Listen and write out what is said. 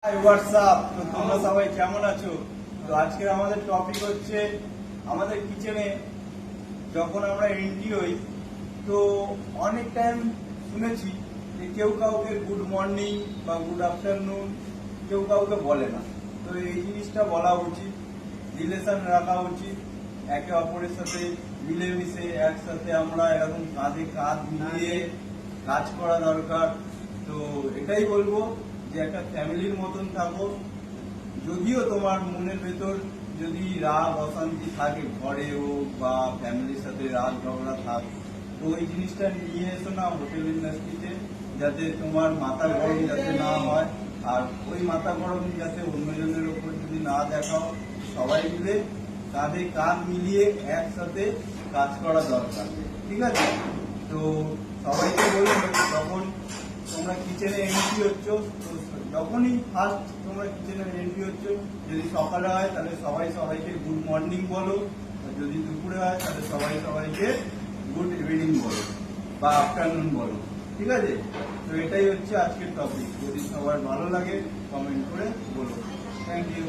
High WhatsApp. তো তোমরা সবাই কেমন আছো? তো আজকের আমাদের টপিক হচ্ছে আমাদের কিচেনে যখন আমরা এন্ট্রি হই তো অনেক টাইম শুনেছি যে কেউ কাউকে গুড মর্নিং বা গুড আফটারনুন কেউ কাউকে বলে না। তো এই জিনিসটা বলা উচিত, রিলেশন রাখা উচিত, একে অপরের সাথে মিলেমিশে একসাথে আমরা এরকম কাঁধে কাঁধ মিলিয়ে কাজ করা দরকার। তো এটাই বলবো যে একটা ফ্যামিলির মতন থাকো। যদিও তোমার মনের ভেতর যদি রাগ অশান্তি থাকে, ঘরে হোক বা ফ্যামিলির সাথে রাগ ঝগড়া থাক, তো ওই জিনিসটা নিয়ে এসো না হোটেল ইন্ডাস্ট্রিতে, যাতে তোমার মাথা গরম যাতে না হয়। আর ওই মাথা গরম যাতে অন্যজনের ওপর যদি না দেখাও, সবাই মিলে কাঁধে কাঁধ মিলিয়ে একসাথে কাজ করা দরকার। ঠিক আছে? তো সবাইকে বলবো যখন তোমরা কিচেনে এন্ট্রি হচ্ছ, তো যখনই ফার্স্ট তোমরা কিচেনে এন্ট্রি হচ্ছ, যদি সকালে হয় তাহলে সবাই সবাইকে গুড মর্নিং বলো, আর যদি দুপুরে হয় তাহলে সবাই সবাইকে গুড ইভিনিং বলো বা আফটারনুন বলো। ঠিক আছে? তো এটাই হচ্ছে আজকের টপিক। যদি সবার ভালো লাগে কমেন্ট করে বলো। Thank you.